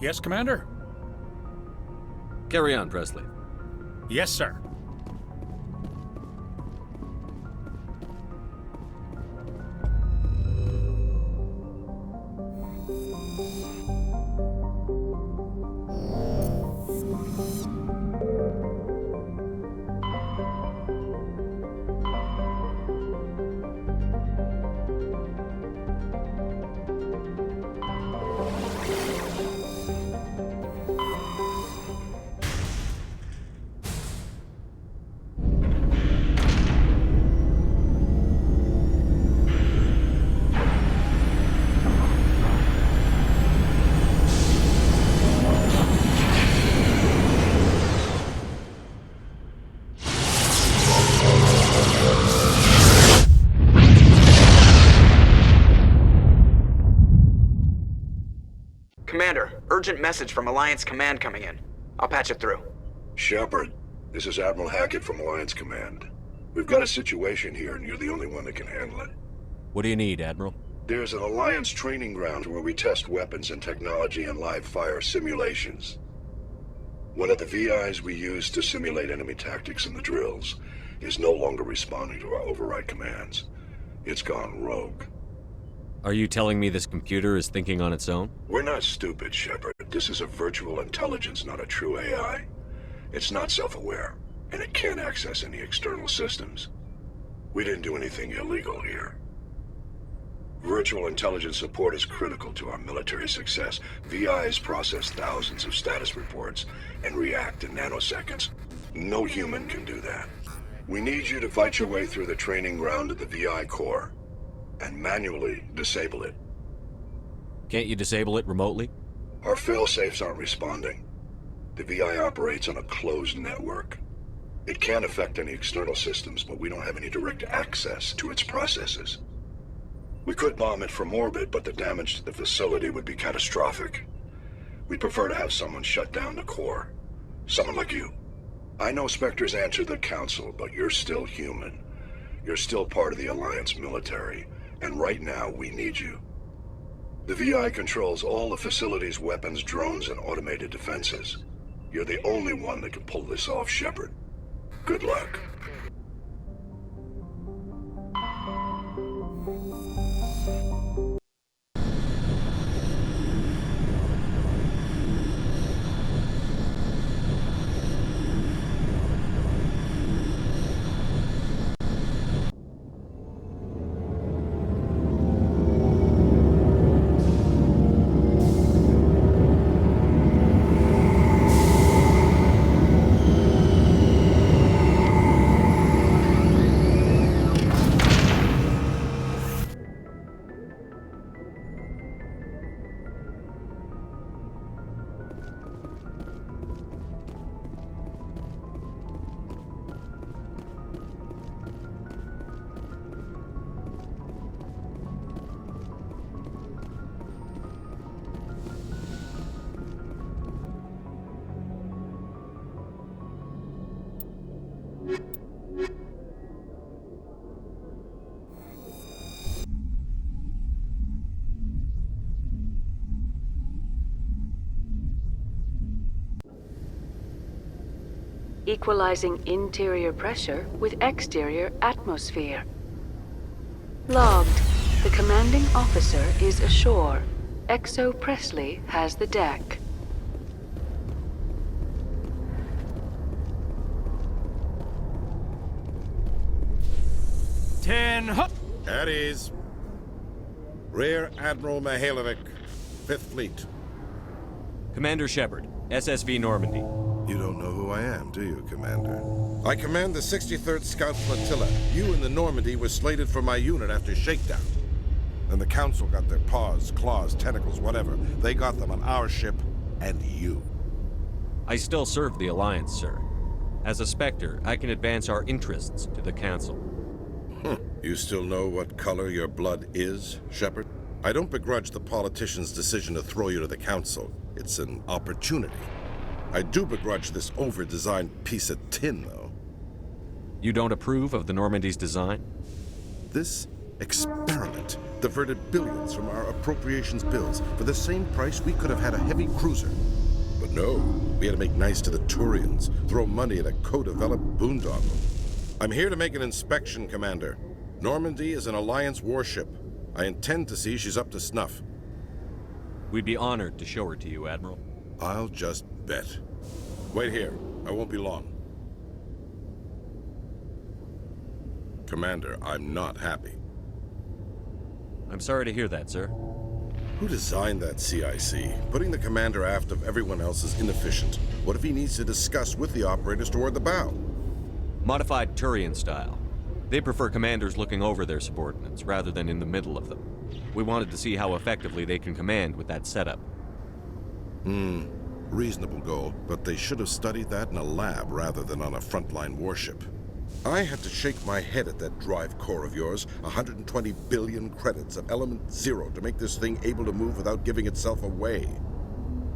Yes, Commander? Carry on, Presley. Yes, sir. Commander, urgent message from Alliance Command coming in. I'll patch it through. Shepard, this is Admiral Hackett from Alliance Command. We've got a situation here, and you're the only one that can handle it. What do you need, Admiral? There's an Alliance training ground where we test weapons and technology in live fire simulations. One of the VIs we use to simulate enemy tactics in the drills is no longer responding to our override commands. It's gone rogue. Are you telling me this computer is thinking on its own? We're not stupid, Shepard. This is a virtual intelligence, not a true AI. It's not self-aware, and it can't access any external systems. We didn't do anything illegal here. Virtual intelligence support is critical to our military success. VIs process thousands of status reports and react in nanoseconds. No human can do that. We need you to fight your way through the training ground of the VI core and manually disable it. Can't you disable it remotely? Our fail-safes aren't responding. The VI operates on a closed network. It can affect any external systems, but we don't have any direct access to its processes. We could bomb it from orbit, but the damage to the facility would be catastrophic. We'd prefer to have someone shut down the core. Someone like you. I know Spectres answer the Council, but you're still human. You're still part of the Alliance military, and right now we need you. The VI controls all the facility's weapons, drones, and automated defenses. You're the only one that can pull this off, Shepard. Good luck. Equalizing interior pressure with exterior atmosphere. Logged. The commanding officer is ashore. Exo Presley has the deck. At ease. Rear Admiral Mihailovic, 5th Fleet. Commander Shepard, SSV Normandy. You don't know who I am, do you, Commander? I command the 63rd Scout Flotilla. You and the Normandy were slated for my unit after shakedown. Then the Council got their paws, claws, tentacles, whatever. They got them on our ship, and you. I still serve the Alliance, sir. As a Spectre, I can advance our interests to the Council. You still know what color your blood is, Shepard? I don't begrudge the politician's decision to throw you to the Council. It's an opportunity. I do begrudge this over-designed piece of tin, though. You don't approve of the Normandy's design? This experiment diverted billions from our appropriations bills. For the same price, we could have had a heavy cruiser. But no, we had to make nice to the Turians, throw money at a co-developed boondoggle. I'm here to make an inspection, Commander. Normandy is an Alliance warship. I intend to see she's up to snuff. We'd be honored to show her to you, Admiral. I'll just bet. Wait here. I won't be long. Commander, I'm not happy. I'm sorry to hear that, sir. Who designed that CIC? Putting the commander aft of everyone else is inefficient. What if he needs to discuss with the operators toward the bow? Modified Turian style. They prefer commanders looking over their subordinates rather than in the middle of them. We wanted to see how effectively they can command with that setup. Reasonable goal, but they should have studied that in a lab rather than on a frontline warship. I had to shake my head at that drive core of yours. 120 billion credits of element 0 to make this thing able to move without giving itself away.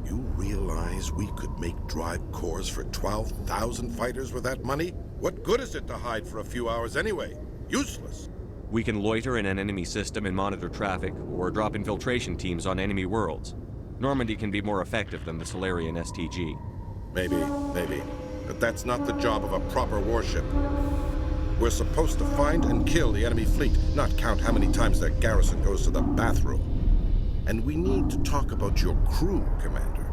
You realize we could make drive cores for 12,000 fighters with that money? What good is it to hide for a few hours anyway? Useless. We can loiter in an enemy system and monitor traffic, or drop infiltration teams on enemy worlds. Normandy can be more effective than the Solarian STG. Maybe. But that's not the job of a proper warship. We're supposed to find and kill the enemy fleet, not count how many times their garrison goes to the bathroom. And we need to talk about your crew, Commander.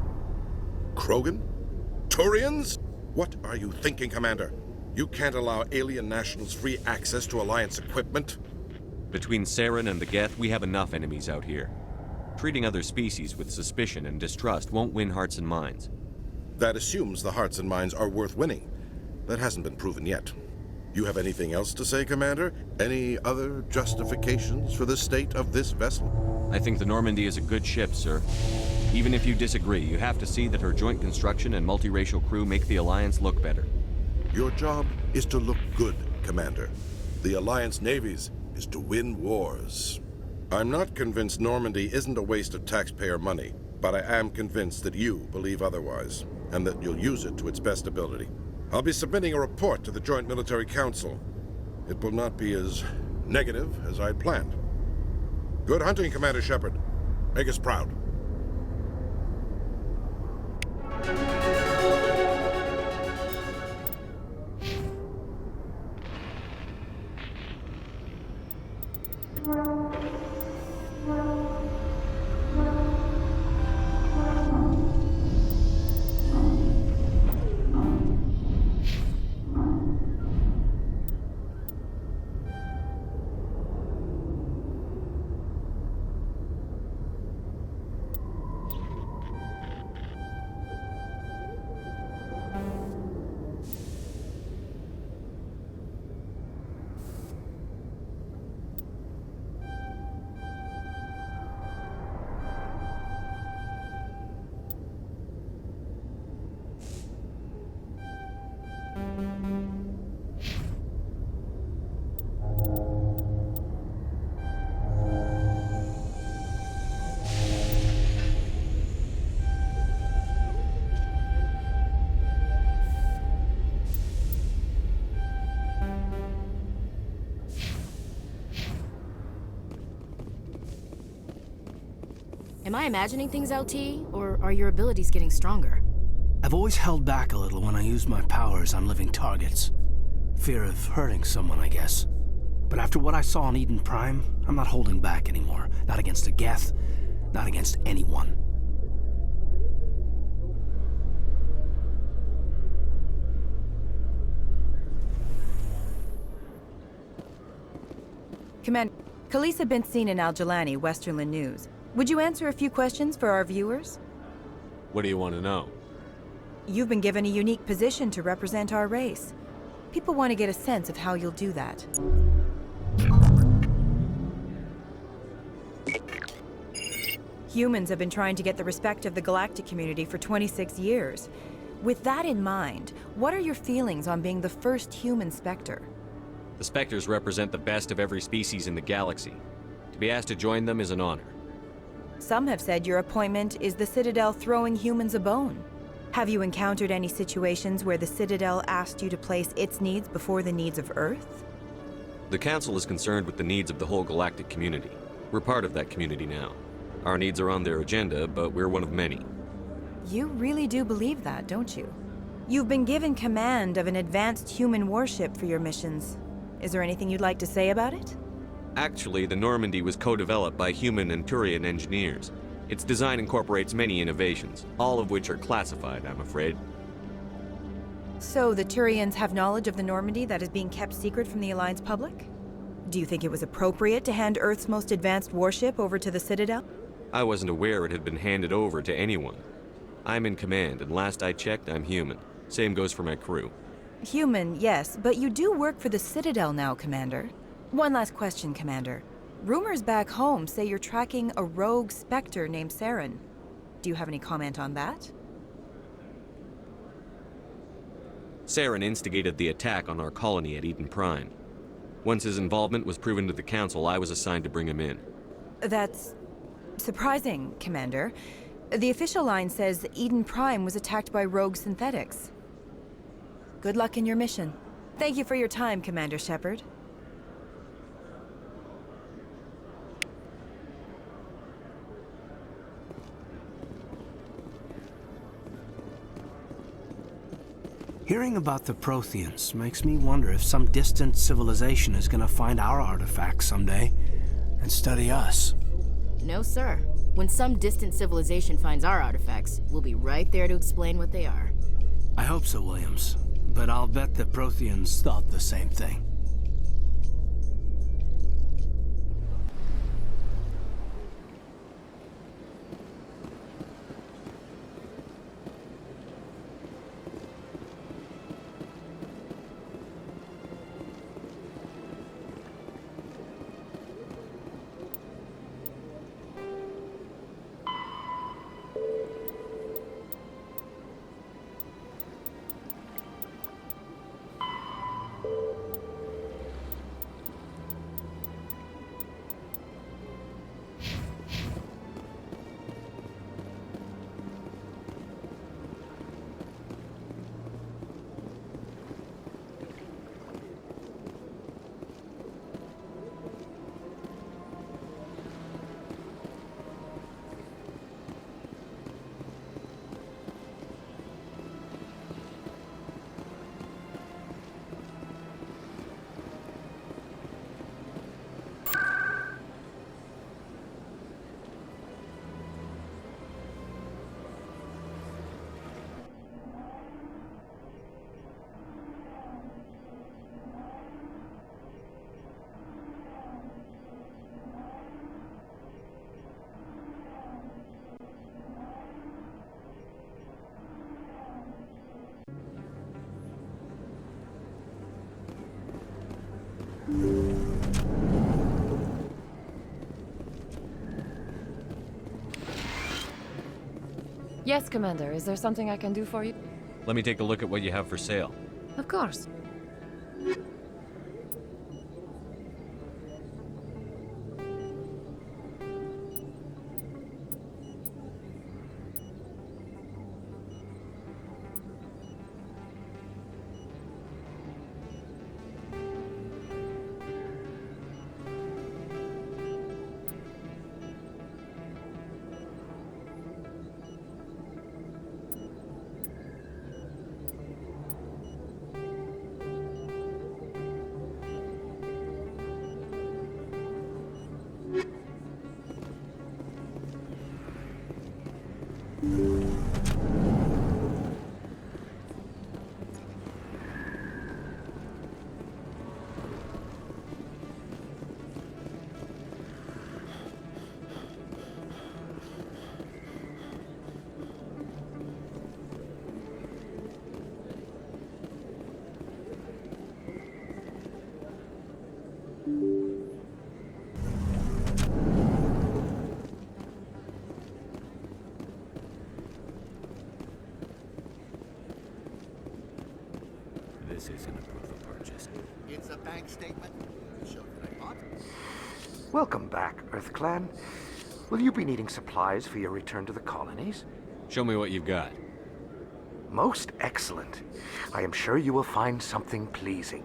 Krogan? Turians? What are you thinking, Commander? You can't allow alien nationals free access to Alliance equipment? Between Saren and the Geth, we have enough enemies out here. Treating other species with suspicion and distrust won't win hearts and minds. That assumes the hearts and minds are worth winning. That hasn't been proven yet. You have anything else to say, Commander? Any other justifications for the state of this vessel? I think the Normandy is a good ship, sir. Even if you disagree, you have to see that her joint construction and multiracial crew make the Alliance look better. Your job is to look good, Commander. The Alliance navies is to win wars. I'm not convinced Normandy isn't a waste of taxpayer money, but I am convinced that you believe otherwise, and that you'll use it to its best ability. I'll be submitting a report to the Joint Military Council. It will not be as negative as I'd planned. Good hunting, Commander Shepard. Make us proud. Am I imagining things, LT, or are your abilities getting stronger? I've always held back a little when I use my powers on living targets. Fear of hurting someone, I guess. But after what I saw on Eden Prime, I'm not holding back anymore. Not against a Geth, not against anyone. Commander, Khalisah bint Sinan al-Jilani, Westerland News. Would you answer a few questions for our viewers? What do you want to know? You've been given a unique position to represent our race. People want to get a sense of how you'll do that. Humans have been trying to get the respect of the galactic community for 26 years. With that in mind, what are your feelings on being the first human Spectre? The Spectres represent the best of every species in the galaxy. To be asked to join them is an honor. Some have said your appointment is the Citadel throwing humans a bone. Have you encountered any situations where the Citadel asked you to place its needs before the needs of Earth? The Council is concerned with the needs of the whole galactic community. We're part of that community now. Our needs are on their agenda, but we're one of many. You really do believe that, don't you? You've been given command of an advanced human warship for your missions. Is there anything you'd like to say about it? Actually, the Normandy was co-developed by human and Turian engineers. Its design incorporates many innovations, all of which are classified, I'm afraid. So the Turians have knowledge of the Normandy that is being kept secret from the Alliance public? Do you think it was appropriate to hand Earth's most advanced warship over to the Citadel? I wasn't aware it had been handed over to anyone. I'm in command, and last I checked, I'm human. Same goes for my crew. Human, yes, but you do work for the Citadel now, Commander. One last question, Commander. Rumors back home say you're tracking a rogue Spectre named Saren. Do you have any comment on that? Saren instigated the attack on our colony at Eden Prime. Once his involvement was proven to the Council, I was assigned to bring him in. That's surprising, Commander. The official line says Eden Prime was attacked by rogue synthetics. Good luck in your mission. Thank you for your time, Commander Shepard. Hearing about the Protheans makes me wonder if some distant civilization is gonna find our artifacts someday and study us. No, sir. When some distant civilization finds our artifacts, we'll be right there to explain what they are. I hope so, Williams. But I'll bet the Protheans thought the same thing. Yes, Commander. Is there something I can do for you? Let me take a look at what you have for sale. Of course. This isn't a proof of purchase. It's a bank statement. Show that I bought. Welcome back, EarthClan. Will you be needing supplies for your return to the colonies? Show me what you've got. Most excellent. I am sure you will find something pleasing.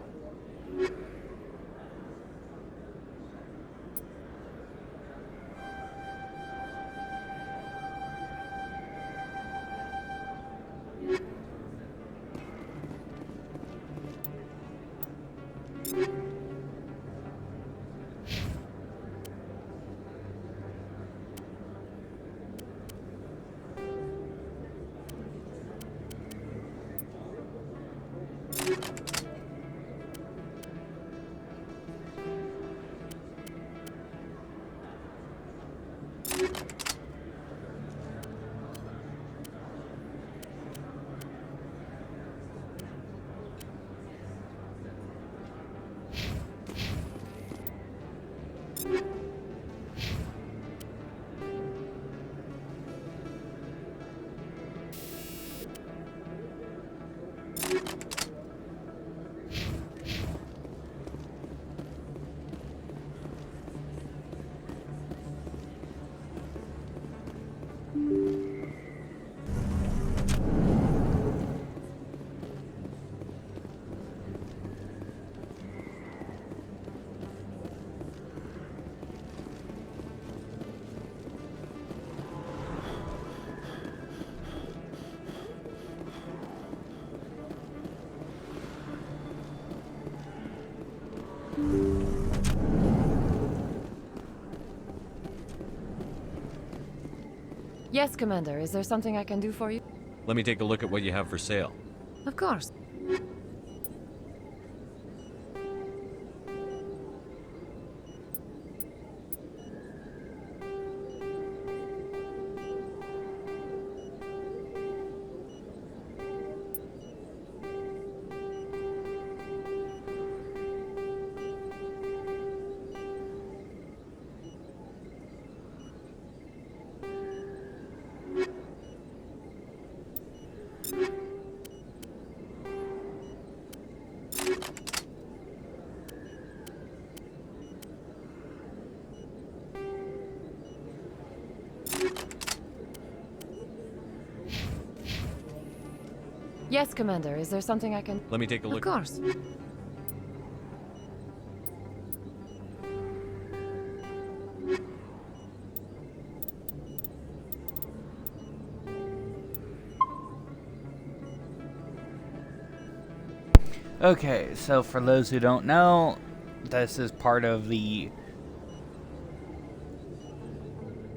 Yes, Commander. Is there something I can do for you? Let me take a look at what you have for sale. Of course. Yes, Commander. Is there something I can... Let me take a look. Of course. Okay, so for those who don't know, this is part of the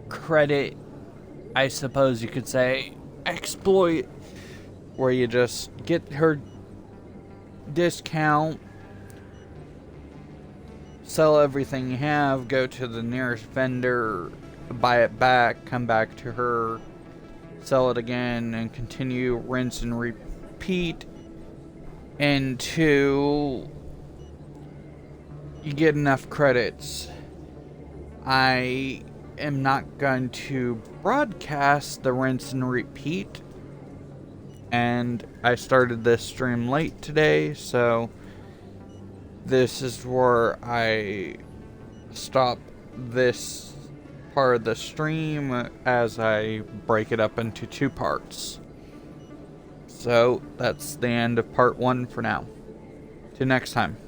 credit, I suppose you could say, exploit, where you just get her discount, sell everything you have, go to the nearest vendor, buy it back, come back to her, sell it again, and continue, rinse and repeat until you get enough credits. I am not going to broadcast the rinse and repeat, and I started this stream late today, so this is where I stop this part of the stream as I break it up into 2 parts. So that's the end of part 1 for now. Till next time.